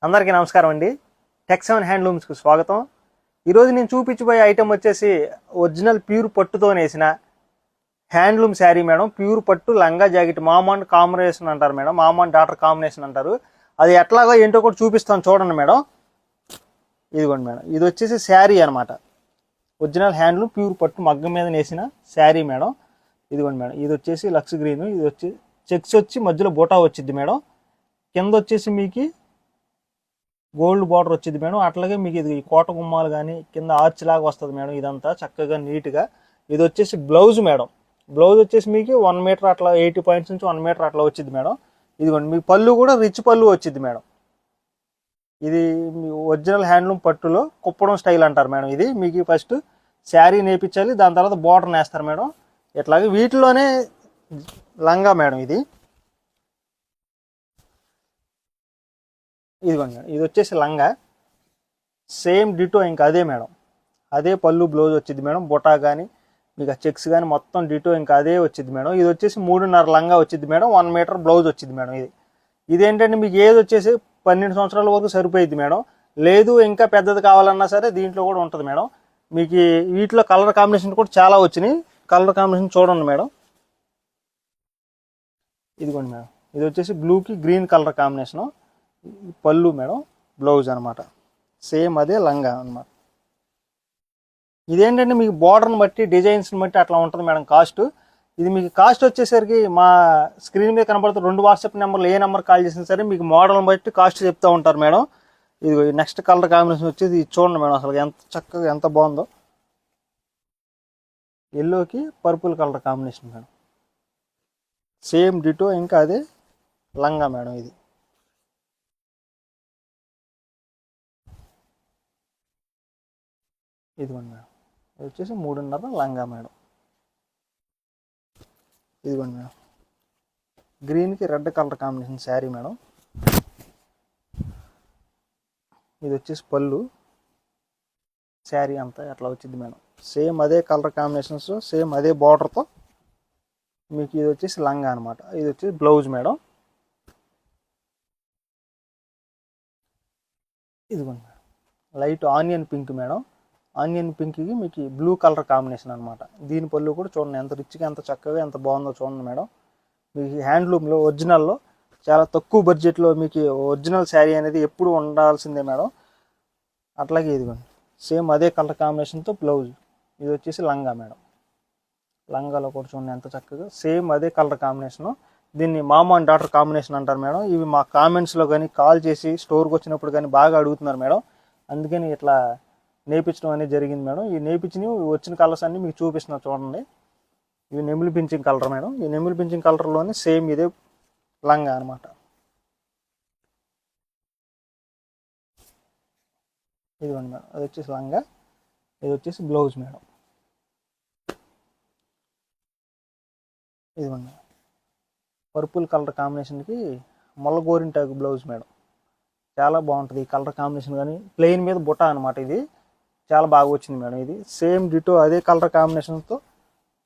అందరికీ నమస్కారం అండి. టెక్స్7 హ్యాండ్లూమ్స్కి స్వాగతం. ఈరోజు నేను చూపించబోయే ఐటెం వచ్చేసి ఒరిజినల్ ప్యూర్ పట్టుతో నేసిన హ్యాండ్లూమ్ శారీ మేడం. ప్యూర్ పట్టు లంగా జాకెట్ మామ్ అండ్ కాంబినేషన్ అంటారు madam. Mom and daughter combination అంటారు. అది ఎట్లాగో ఏంటో కూడా చూపిస్తాను చూడండి మేడం. ఇదిగోండి మేడం, ఇది వచ్చేసి శారీ అనమాట. ఒరిజినల్ హ్యాండ్లూమ్ ప్యూర్ పట్టు మగ్గం మీద నేసిన శారీ మేడం. ఇదిగోండి మేడం, ఇది వచ్చేసి లక్స్ గ్రీన్, ఇది వచ్చి చెక్స్ వచ్చి మధ్యలో బోటా వచ్చింది మేడం. కింద వచ్చేసి మీకు గోల్డ్ బార్డర్ వచ్చింది మేడం. అట్లాగే మీకు ఇది కోట గుమ్మాలు కానీ కింద ఆర్చ్ లాగా వస్తుంది మేడం. ఇదంతా చక్కగా నీట్గా. ఇది వచ్చేసి బ్లౌజ్ మేడం. బ్లౌజ్ వచ్చేసి మీకు 1 మీటర్ అట్లా 80 పాయింట్స్ నుంచి 1 మీటర్ అట్లా వచ్చింది మేడం. ఇదిగోండి, మీ పళ్ళు కూడా రిచ్ పళ్ళు వచ్చింది మేడం. ఇది మీ ఒరిజినల్ హ్యాండ్లూమ్ పట్టులో కుప్పడం స్టైల్ అంటారు మేడం. ఇది మీకు ఫస్ట్ శారీ నేపించాలి, దాని తర్వాత బార్డర్ నేస్తారు మేడం. ఇట్లాగే వీటిలోనే లంగా మేడం. ఇదిగోండి మేడం, ఇది వచ్చేసి లంగా. సేమ్ డిటో ఇంకా అదే మేడం. అదే పళ్ళు బ్లౌజ్ వచ్చింది మేడం. బొటా కానీ మీకు ఆ చెక్స్ కానీ మొత్తం డిటో ఇంకా అదే వచ్చింది మేడం. ఇది వచ్చేసి 3.5 లంగా వచ్చింది మేడం. 1 మీటర్ బ్లౌజ్ వచ్చింది మేడం. ఇదేంటంటే మీకు ఏది వచ్చేసి 12 సంవత్సరాల వరకు సరిపోయింది మేడం. లేదు ఇంకా పెద్దది కావాలన్నా సరే దీంట్లో కూడా ఉంటుంది మేడం. మీకు వీటిలో కలర్ కాంబినేషన్ కూడా చాలా వచ్చినాయి. కలర్ కాంబినేషన్ చూడండి మేడం. ఇదిగోండి మేడం, ఇది వచ్చేసి బ్లూకి గ్రీన్ కలర్ కాంబినేషను. పళ్ళు మేడం, బ్లౌజ్ అనమాట. సేమ్ అదే లంగా అనమాట. ఇదేంటంటే మీకు బార్డర్ని బట్టి డిజైన్స్ని బట్టి అట్లా ఉంటుంది మేడం కాస్ట్. ఇది మీకు కాస్ట్ వచ్చేసరికి మా స్క్రీన్ మీద కనబడుతుంది 2 వాట్సాప్ నెంబర్లు, ఏ నెంబర్ కాల్ చేసినా సరే మీకు మోడల్ని బట్టి కాస్ట్ చెప్తూ ఉంటారు మేడం. ఇది నెక్స్ట్ కలర్ కాంబినేషన్ వచ్చేసి ఇది చూడండి మేడం, అసలు ఎంత చక్కగా ఎంత బాగుందో. ఎల్లోకి purple colour combination madam. Same ditto ఇంకా అదే లంగా మేడం. ఇదిగోండి మేడం, ఇది వచ్చేసి 3.5 లంగా మేడం. ఇదిగోండి మేడం, గ్రీన్కి red colour combination sari madam. ఇది వచ్చేసి పళ్ళు, శారీ అంతా అట్లా వచ్చింది మేడం. సేమ్ అదే కలర్ కాంబినేషన్స్, సేమ్ అదే బార్డర్తో మీకు ఇది వచ్చేసి లంగా అనమాట. ఇది వచ్చేసి బ్లౌజ్ మేడం. ఇదిగోండి madam, light onion pink madam. Onion పింక్కి మీకు బ్లూ కలర్ కాంబినేషన్ అనమాట. దీని పళ్ళు కూడా చూడండి ఎంత రిచ్గా, ఎంత చక్కగా, ఎంత బాగుందో చూడండి మేడం. మీకు హ్యాండ్లూమ్లో ఒరిజినల్లో చాలా తక్కువ బడ్జెట్లో మీకు ఒరిజినల్ శారీ అనేది ఎప్పుడు ఉండాల్సిందే మేడం. అట్లాగే ఇదిగోండి, సేమ్ అదే కలర్ కాంబినేషన్తో బ్లౌజ్. ఇది వచ్చేసి లంగా మేడం. లంగాలో కూడా చూడండి ఎంత చక్కగా సేమ్ అదే కలర్ కాంబినేషను. దీన్ని మామ అండ్ డాటర్ కాంబినేషన్ అంటారు మేడం. ఇవి మా కామెంట్స్లో కానీ కాల్ చేసి స్టోర్కి వచ్చినప్పుడు కానీ బాగా అడుగుతున్నారు మేడం. అందుకని ఇట్లా నేపించడం అనేది జరిగింది మేడం. ఈ నేపించినవి వచ్చిన కలర్స్ అన్ని మీకు చూపిస్తున్నా చూడండి. ఇవి నెమిలి పించింగ్ కలర్ మేడం. ఈ నెమిలి పించింగ్ కలర్లోనే సేమ్ ఇదే లంగా అనమాట. ఇదిగోండి మేడం, అది వచ్చేసి లంగా, ఇది వచ్చేసి బ్లౌజ్ మేడం. ఇదిగోండి, పర్పుల్ కలర్ కాంబినేషన్కి మొల్ల గోరింటాకు బ్లౌజ్ మేడం. చాలా బాగుంటుంది ఈ కలర్ కాంబినేషన్. కానీ ప్లెయిన్ మీద బుట్ట అనమాట. ఇది చాలా బాగా వచ్చింది మేడం. ఇది సేమ్ డిటో అదే కలర్ కాంబినేషన్తో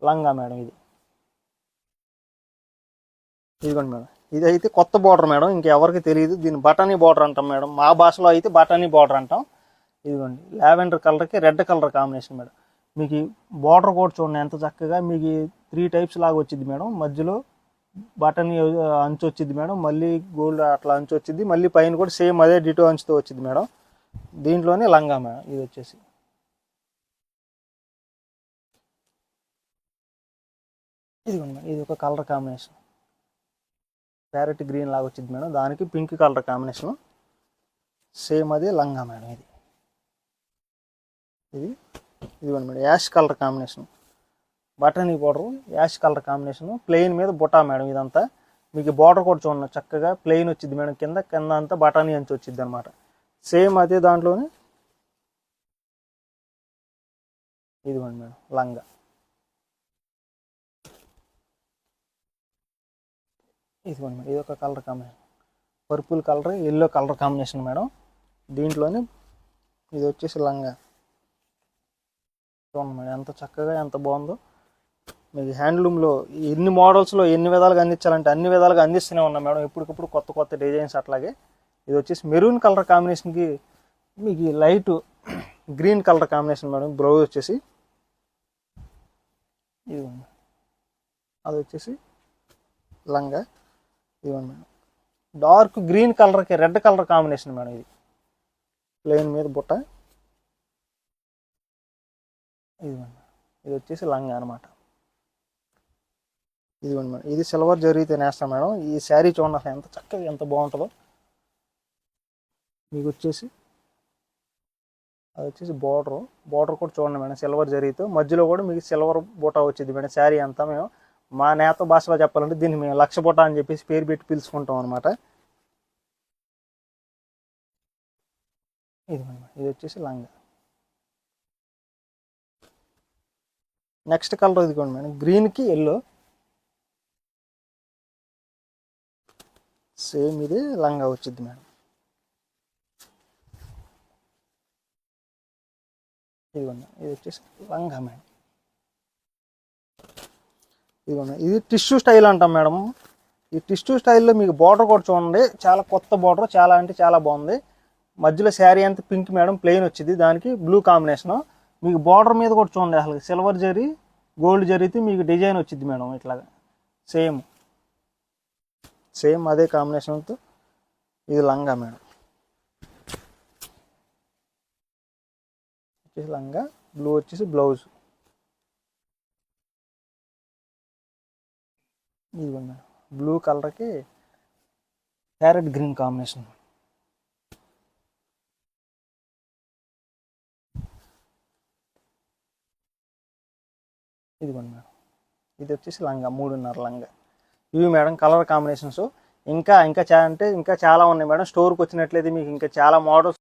లంగా మేడం. ఇదిగోండి మేడం, ఇది అయితే కొత్త బార్డర్ మేడం, ఇంకెవరికి తెలియదు. దీన్ని బటానీ బార్డర్ అంటాం మేడం. మా భాషలో అయితే బటానీ బార్డర్ అంటాం. ఇదిగోండి, లావెండర్ కలర్కి రెడ్ కలర్ కాంబినేషన్ మేడం. మీకు బార్డర్ కూడా చూడండి ఎంత చక్కగా. మీకు 3 టైప్స్ లాగా వచ్చింది మేడం. మధ్యలో బటనీ అంచు వచ్చింది మేడం, మళ్ళీ గోల్డ్ అట్లా అంచు వచ్చింది, మళ్ళీ పైన కూడా సేమ్ అదే డిటో అంచుతో వచ్చింది మేడం. దీంట్లోనే లంగా మేడం. ఇది వచ్చేసి ఇదిగోండి మేడం, ఇది ఒక కలర్ కాంబినేషన్. ప్యారెట్ గ్రీన్ లాగా వచ్చింది మేడం, దానికి పింక్ కలర్ కాంబినేషన్. సేమ్ అదే లంగా మేడం. ఇదిగోండి మేడం, యాష్ కలర్ కాంబినేషన్. బటనీ border ash colour combination, plain మీద బుటా మేడం. ఇదంతా మీకు బార్డర్ కూడా చూడండి చక్కగా ప్లెయిన్ వచ్చింది మేడం. కింద అంతా బటానీ అంచు వచ్చింది అనమాట. సేమ్ అదే దాంట్లోనే ఇదిగోండి మేడం లంగా. ఇదిగోండి మేడం, ఇది ఒక colour combination. Purple colour, yellow colour combination madam. దీంట్లోనే ఇది వచ్చేసి లంగా. చూడండి మేడం ఎంత చక్కగా, ఎంత బాగుందో. మీకు హ్యాండ్లూమ్లో ఎన్ని మోడల్స్లో ఎన్ని విధాలుగా అందించాలంటే అన్ని విధాలుగా అందిస్తూనే ఉన్నాం మేడం. ఎప్పటికప్పుడు కొత్త కొత్త డిజైన్స్. అట్లాగే ఇది వచ్చేసి మెరూన్ కలర్ కాంబినేషన్కి మీకు light green colour combination madam. Blouse వచ్చేసి ఇదిగోండి, అది వచ్చేసి లంగా. ఇదిగోండి మేడం, డార్క్ గ్రీన్ కలర్కి రెడ్ కలర్ కాంబినేషన్ మేడం. ఇది ప్లెయిన్ మీద బుట్ట. ఇదిగోండి, ఇది వచ్చేసి లంగా అనమాట. ఇదిగోండి మేడం, ఇది సిల్వర్ జరీతో నేస్తాం మేడం. ఈ శారీ చూడండి అసలు ఎంత చక్కగా ఎంత బాగుంటుందో. మీకు వచ్చేసి అది వచ్చేసి బార్డర్ కూడా చూడండి మేడం, సిల్వర్ జరీతో మధ్యలో కూడా మీకు సిల్వర్ బూటా వచ్చింది మేడం. శారీ అంతా మేము మా నేత భాషలో చెప్పాలంటే దీన్ని మేము లక్ష బూట అని చెప్పేసి పేరు పెట్టి పిలుచుకుంటాం అనమాట. ఇది వచ్చేసి లంగా. నెక్స్ట్ కలర్ ఇదిగోండి మేడం, గ్రీన్కి ఎల్లో. సేమ్ ఇది లంగా వచ్చింది మేడం. ఇదిగోండి, ఇది వచ్చేసి లంగా మేడం. ఇదిగోండి, ఇది టిష్యూ స్టైల్ అంటాం మేడం. ఈ టిష్యూ స్టైల్లో మీకు బార్డర్ కూడా చూడండి, చాలా కొత్త బార్డర్, చాలా అంటే చాలా బాగుంది. మధ్యలో శారీ అంతా పింక్ మేడం, ప్లెయిన్ వచ్చింది, దానికి బ్లూ కాంబినేషను. మీకు బార్డర్ మీద కూడా చూడండి అసలు సిల్వర్ జరీ గోల్డ్ జరీతో మీకు డిజైన్ వచ్చింది మేడం. ఇట్లాగా సేమ్ అదే కాంబినేషన్తో ఇది లంగా మేడం. వచ్చేసి లంగా, బ్లూ వచ్చేసి బ్లౌజ్. ఇదిగోండి మేడం, బ్లూ కలర్కి ప్యారెట్ గ్రీన్ కాంబినేషన్. ఇదిగోండి మేడం, ఇది వచ్చేసి లంగా, 3.5 లంగా. ఇవి మేడం కలర్ కాంబినేషన్స్. ఇంకా అంటే ఇంకా చాలా ఉన్నాయి మేడం. స్టోర్కి వచ్చినట్లయితే మీకు ఇంకా చాలా మోడల్స్